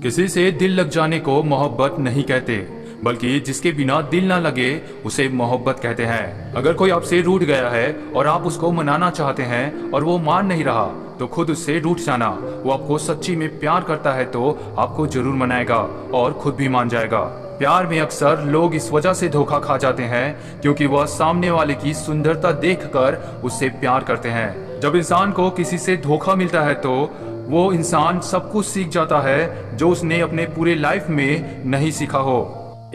किसी से दिल लग जाने को मोहब्बत नहीं कहते, बल्कि जिसके बिना दिल ना लगे उसे मोहब्बत कहते हैं। अगर कोई आपसे रूठ गया है और आप उसको मनाना चाहते हैं और वो मान नहीं रहा, तो खुद उससे रूठ जाना। वो आपको सच्ची में प्यार करता है तो आपको जरूर मनाएगा और खुद भी मान जाएगा। प्यार में अक्सर लोग इस वजह से धोखा खा जाते हैं क्योंकि वह सामने वाले की सुंदरता देखकर उससे प्यार करते हैं। जब इंसान को किसी से धोखा मिलता है तो वो इंसान सब कुछ सीख जाता है जो उसने अपने पूरे लाइफ में नहीं सीखा हो।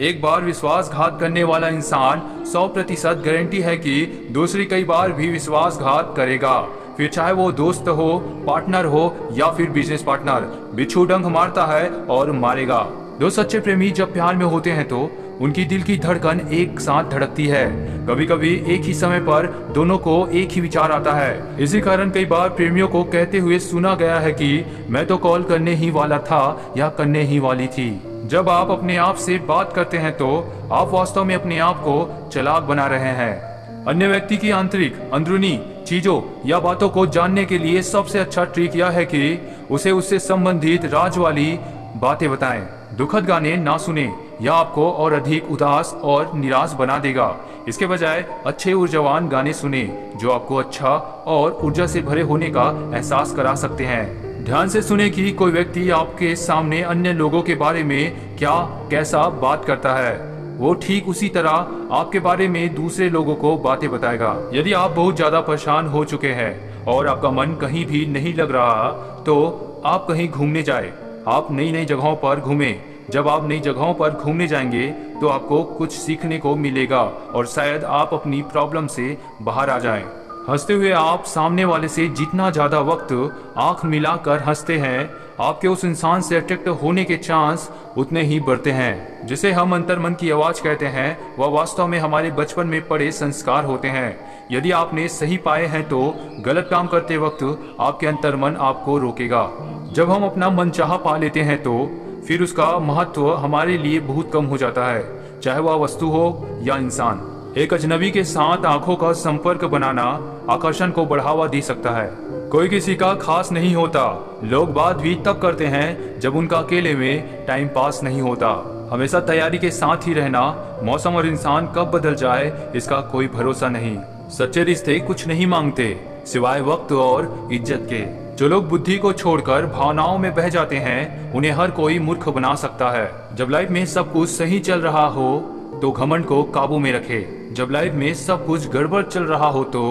एक बार विश्वासघात करने वाला इंसान 100% गारंटी है कि दूसरी कई बार भी विश्वासघात करेगा, फिर चाहे वो दोस्त हो, पार्टनर हो या फिर बिजनेस पार्टनर। बिच्छू डंक मारता है और मारेगा। दो सच्चे प्रेमी जब प्यार में होते हैं तो उनकी दिल की धड़कन एक साथ धड़कती है। कभी कभी एक ही समय पर दोनों को एक ही विचार आता है। इसी कारण कई बार प्रेमियों को कहते हुए सुना गया है कि मैं तो कॉल करने ही वाला था या करने ही वाली थी। जब आप अपने आप से बात करते हैं तो आप वास्तव में अपने आप को चालाक बना रहे हैं। अन्य व्यक्ति की आंतरिक अंदरूनी चीजों या बातों को जानने के लिए सबसे अच्छा ट्रिक यह है कि उसे उससे संबंधित राज वाली बातें बताएं। दुखद गाने ना सुने, यह आपको और अधिक उदास और निराश बना देगा। इसके बजाय अच्छे ऊर्जावान गाने सुने जो आपको अच्छा और ऊर्जा से भरे होने का एहसास करा सकते हैं। ध्यान से सुने कि कोई व्यक्ति आपके सामने अन्य लोगों के बारे में क्या कैसा बात करता है, वो ठीक उसी तरह आपके बारे में दूसरे लोगों को बातें बताएगा। यदि आप बहुत ज्यादा परेशान हो चुके हैं और आपका मन कहीं भी नहीं लग रहा, तो आप कहीं घूमने जाए। आप नई नई जगहों पर घूमें। जब आप नई जगहों पर घूमने जाएंगे तो आपको कुछ सीखने को मिलेगा और शायद आप अपनी प्रॉब्लम से बाहर आ जाएं। हंसते हुए आप सामने वाले से जितना ज्यादा वक्त आंख मिलाकर हंसते हैं, आपके उस इंसान से अट्रैक्ट होने के चांस उतने ही बढ़ते हैं। जिसे हम अंतर्मन की आवाज कहते हैं, वह वास्तव में हमारे बचपन में पड़े संस्कार होते हैं। यदि आपने सही पाए हैं तो गलत काम करते वक्त आपके अंतर्मन आपको रोकेगा। जब हम अपना मनचाहा पा लेते हैं तो फिर उसका महत्व हमारे लिए बहुत कम हो जाता है, चाहे वह वस्तु हो या इंसान। एक अजनबी के साथ आंखों का संपर्क बनाना आकर्षण को बढ़ावा दे सकता है। कोई किसी का खास नहीं होता। लोग बात भी तब करते हैं जब उनका अकेले में टाइम पास नहीं होता। हमेशा तैयारी के साथ ही रहना। मौसम और इंसान कब बदल जाए इसका कोई भरोसा नहीं। सच्चे रिश्ते कुछ नहीं मांगते सिवाय वक्त और इज्जत के। जो लोग बुद्धि को छोड़कर भावनाओं में बह जाते हैं, उन्हें हर कोई मूर्ख बना सकता है। जब लाइफ में सब कुछ सही चल रहा हो तो घमंड को काबू में रखे। जब लाइफ में सब कुछ गड़बड़ चल रहा हो तो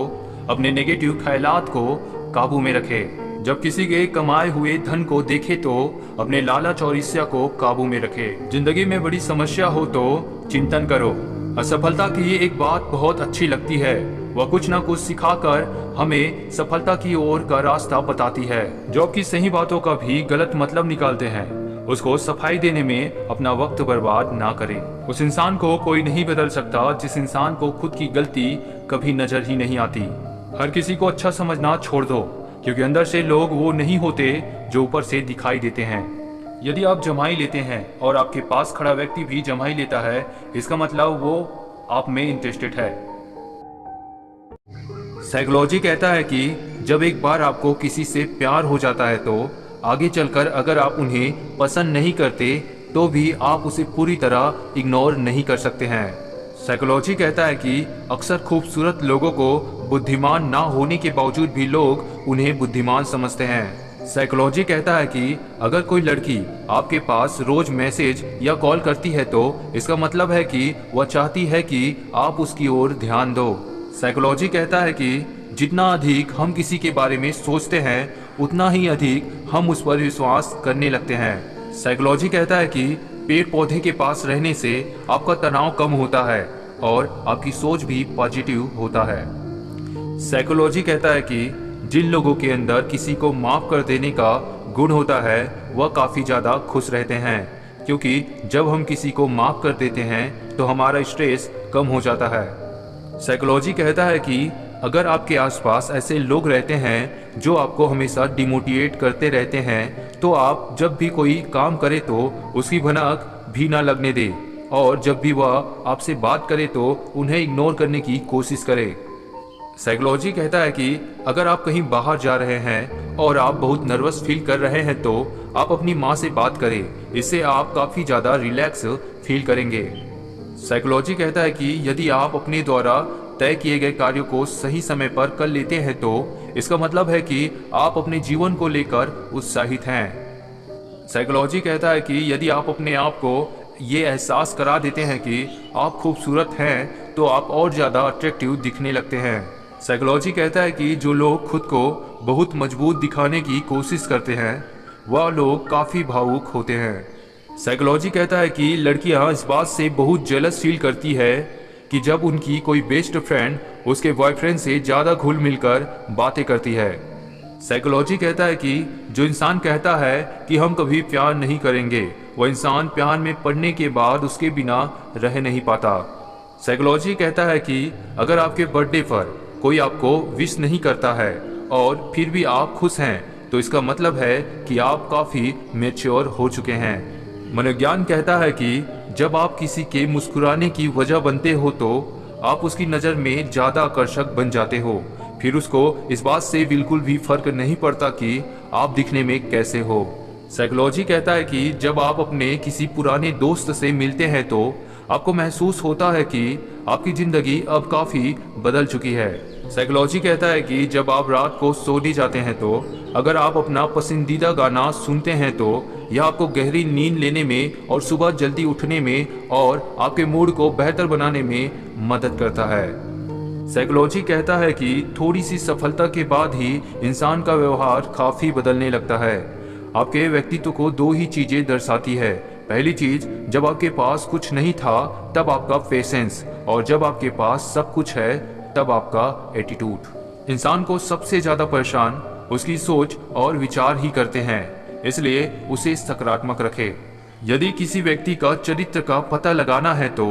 अपने नेगेटिव ख्यालात को काबू में रखे। जब किसी के कमाए हुए धन को देखे तो अपने लालच और ईर्ष्या को काबू में रखे। जिंदगी में बड़ी समस्या हो तो चिंतन करो। असफलता की एक बात बहुत अच्छी लगती है, वह कुछ ना कुछ सिखाकर हमें सफलता की ओर का रास्ता बताती है। जो आपकी सही बातों का भी गलत मतलब निकालते हैं, उसको सफाई देने में अपना वक्त बर्बाद ना करें। उस इंसान को कोई नहीं बदल सकता जिस इंसान को खुद की गलती कभी नजर ही नहीं आती। हर किसी को अच्छा समझना छोड़ दो, क्योंकि अंदर से लोग वो नहीं होते जो ऊपर से दिखाई देते हैं। यदि आप जमाई लेते हैं और आपके पास खड़ा व्यक्ति भी जमाई लेता है, इसका मतलब वो आप में इंटरेस्टेड है। साइकोलॉजी कहता है कि जब एक बार आपको किसी से प्यार हो जाता है तो आगे चलकर अगर आप उन्हें पसंद नहीं करते तो भी आप उसे पूरी तरह इग्नोर नहीं कर सकते हैं। साइकोलॉजी कहता है कि अक्सर खूबसूरत लोगों को बुद्धिमान ना होने के बावजूद भी लोग उन्हें बुद्धिमान समझते हैं। साइकोलॉजी कहता है कि अगर कोई लड़की आपके पास रोज मैसेज या कॉल करती है तो इसका मतलब है कि वह चाहती है कि आप उसकी ओर ध्यान दो। साइकोलॉजी कहता है कि जितना अधिक हम किसी के बारे में सोचते हैं उतना ही अधिक हम उस पर विश्वास करने लगते हैं। साइकोलॉजी कहता है कि पेड़ पौधे के पास रहने से आपका तनाव कम होता है और आपकी सोच भी पॉजिटिव होता है। साइकोलॉजी कहता है कि जिन लोगों के अंदर किसी को माफ कर देने का गुण होता है वह काफी ज्यादा खुश रहते हैं, क्योंकि जब हम किसी को माफ कर देते हैं तो हमारा स्ट्रेस कम हो जाता है। साइकोलॉजी कहता है कि अगर आपके आसपास ऐसे लोग रहते हैं जो आपको हमेशा डिमोटिवेट करते रहते हैं तो आप जब भी कोई काम करे तो उसकी भनक भी ना लगने दे, और जब भी वह आपसे बात करे तो उन्हें इग्नोर करने की कोशिश करे। साइकोलॉजी कहता है कि अगर आप कहीं बाहर जा रहे हैं और आप बहुत नर्वस फील कर रहे हैं तो आप अपनी माँ से बात करें, इससे आप काफ़ी ज़्यादा रिलैक्स फील करेंगे। साइकोलॉजी कहता है कि यदि आप अपने द्वारा तय किए गए कार्यों को सही समय पर कर लेते हैं तो इसका मतलब है कि आप अपने जीवन को लेकर उत्साहित हैं। साइकोलॉजी कहता है कि यदि आप अपने आप को ये एहसास करा देते हैं कि आप खूबसूरत हैं तो आप और ज़्यादा अट्रैक्टिव दिखने लगते हैं। साइकोलॉजी कहता है कि जो लोग खुद को बहुत मजबूत दिखाने की कोशिश करते हैं वह लोग काफ़ी भावुक होते हैं। साइकोलॉजी कहता है कि लड़कियां इस बात से बहुत जेलस फील करती है कि जब उनकी कोई बेस्ट फ्रेंड उसके बॉयफ्रेंड से ज़्यादा घुल मिलकर बातें करती है। साइकोलॉजी कहता है कि जो इंसान कहता है कि हम कभी प्यार नहीं करेंगे वह इंसान प्यार में पड़ने के बाद उसके बिना रह नहीं पाता। साइकोलॉजी कहता है कि अगर आपके बर्थडे पर कोई आपको विश नहीं करता है और फिर भी आप खुश हैं तो इसका मतलब है कि आप काफ़ी मैच्योर हो चुके हैं। मनोविज्ञान कहता है कि जब आप किसी के मुस्कुराने की वजह बनते हो तो आप उसकी नज़र में ज़्यादा आकर्षक बन जाते हो, फिर उसको इस बात से बिल्कुल भी फर्क नहीं पड़ता कि आप दिखने में कैसे हो। साइकोलॉजी कहता है कि जब आप अपने किसी पुराने दोस्त से मिलते हैं तो आपको महसूस होता है कि आपकी ज़िंदगी अब काफ़ी बदल चुकी है। साइकोलॉजी कहता है कि जब आप रात को सोने जाते हैं तो अगर आप अपना पसंदीदा गाना सुनते हैं तो यह आपको गहरी नींद लेने में और सुबह जल्दी उठने में और आपके मूड को बेहतर बनाने में मदद करता है। साइकोलॉजी कहता है कि थोड़ी सी सफलता के बाद ही इंसान का व्यवहार काफ़ी बदलने लगता है। आपके व्यक्तित्व को दो ही चीज़ें दर्शाती है। पहली चीज़, जब आपके पास कुछ नहीं था तब आपका पेशेंस, और जब आपके पास सब कुछ है तब आपका एटीट्यूड। इंसान को सबसे ज़्यादा परेशान उसकी सोच और विचार ही करते हैं, इसलिए उसे सकारात्मक रखें। यदि किसी व्यक्ति का चरित्र का पता लगाना है तो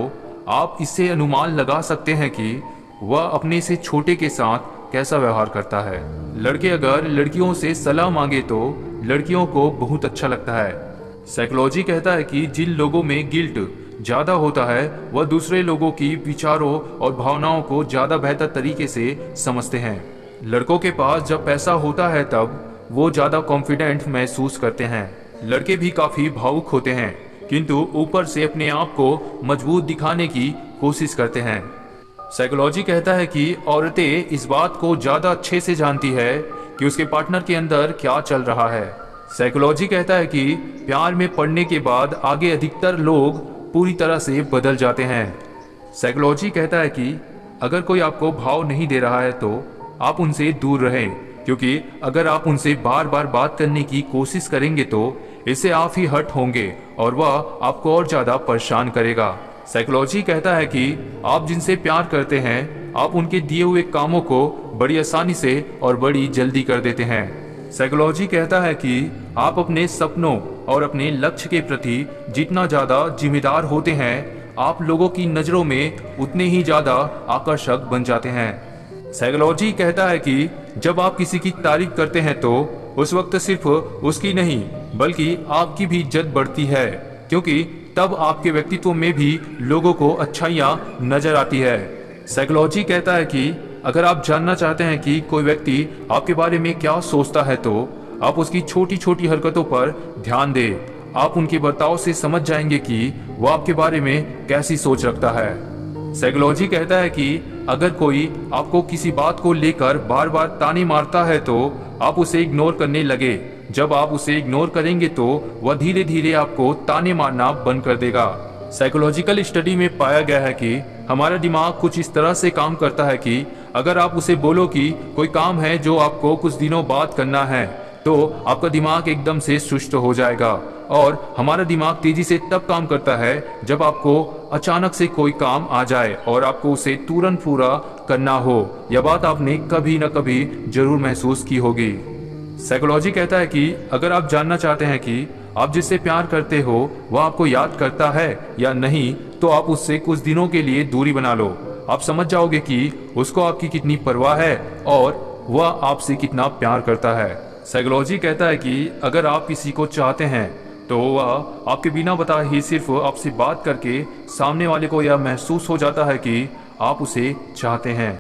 आप इससे अनुमान लगा सकते हैं कि वह अपने से छोटे के साथ कैसा व्यवहार करता है। लड़के अगर लड़कियों से सलाह मांगे तो लड़कियों को बहुत अच्छा लगता है। साइकोलॉजी कहता है कि जिन लोगों में गिल्ट ज़्यादा होता है वह दूसरे लोगों की विचारों और भावनाओं को ज़्यादा बेहतर तरीके से समझते हैं। लड़कों के पास जब पैसा होता है तब वो ज़्यादा कॉन्फिडेंट महसूस करते हैं। लड़के भी काफ़ी भावुक होते हैं किंतु ऊपर से अपने आप को मजबूत दिखाने की कोशिश करते हैं। साइकोलॉजी कहता है कि औरतें इस बात को ज़्यादा अच्छे से जानती है कि उसके पार्टनर के अंदर क्या चल रहा है। साइकोलॉजी कहता है कि प्यार में पड़ने के बाद आगे अधिकतर लोग पूरी तरह से बदल जाते हैं। साइकोलॉजी कहता है कि अगर कोई आपको भाव नहीं दे रहा है तो आप उनसे दूर रहें, क्योंकि अगर आप उनसे बार बार बात करने की कोशिश करेंगे तो इससे आप ही हर्ट होंगे और वह आपको और ज़्यादा परेशान करेगा। साइकोलॉजी कहता है कि आप जिनसे प्यार करते हैं आप उनके दिए हुए कामों को बड़ी आसानी से और बड़ी जल्दी कर देते हैं। साइकोलॉजी कहता है कि आप अपने सपनों और अपने लक्ष्य के प्रति जितना ज़्यादा जिम्मेदार होते हैं आप लोगों की नज़रों में उतने ही ज़्यादा आकर्षक बन जाते हैं। साइकोलॉजी कहता है कि जब आप किसी की तारीफ करते हैं तो उस वक्त सिर्फ उसकी नहीं बल्कि आपकी भी इज्जत बढ़ती है, क्योंकि तब आपके व्यक्तित्व में भी लोगों को अच्छाइयाँ नजर आती है। साइकोलॉजी कहता है कि अगर आप जानना चाहते हैं कि कोई व्यक्ति आपके बारे में क्या सोचता है तो आप उसकी छोटी छोटी हरकतों पर ध्यान दें। आप उनके बर्ताव से समझ जाएंगे कि वो आपके बारे में कैसी सोच रखता है। साइकोलॉजी कहता है कि अगर कोई आपको किसी बात को लेकर बार बार ताने मारता है तो आप उसे इग्नोर करने लगे। जब आप उसे इग्नोर करेंगे तो वह धीरे धीरे आपको ताने मारना बंद कर देगा। साइकोलॉजिकल स्टडी में पाया गया है कि हमारा दिमाग कुछ इस तरह से काम करता है कि अगर आप उसे बोलो कि कोई काम है जो आपको कुछ दिनों बाद करना है तो आपका दिमाग एकदम से सुस्त हो जाएगा। और हमारा दिमाग तेजी से तब काम करता है जब आपको अचानक से कोई काम आ जाए और आपको उसे तुरंत पूरा करना हो। यह बात आपने कभी न कभी जरूर महसूस की होगी। साइकोलॉजी कहता है कि अगर आप जानना चाहते हैं कि आप जिससे प्यार करते हो वह आपको याद करता है या नहीं तो आप उससे कुछ दिनों के लिए दूरी बना लो। आप समझ जाओगे कि उसको आपकी कितनी परवाह है और वह आपसे कितना प्यार करता है। साइकोलॉजी कहता है कि अगर आप किसी को चाहते हैं तो वह आपके बिना बताए ही सिर्फ आपसे बात करके सामने वाले को यह महसूस हो जाता है कि आप उसे चाहते हैं।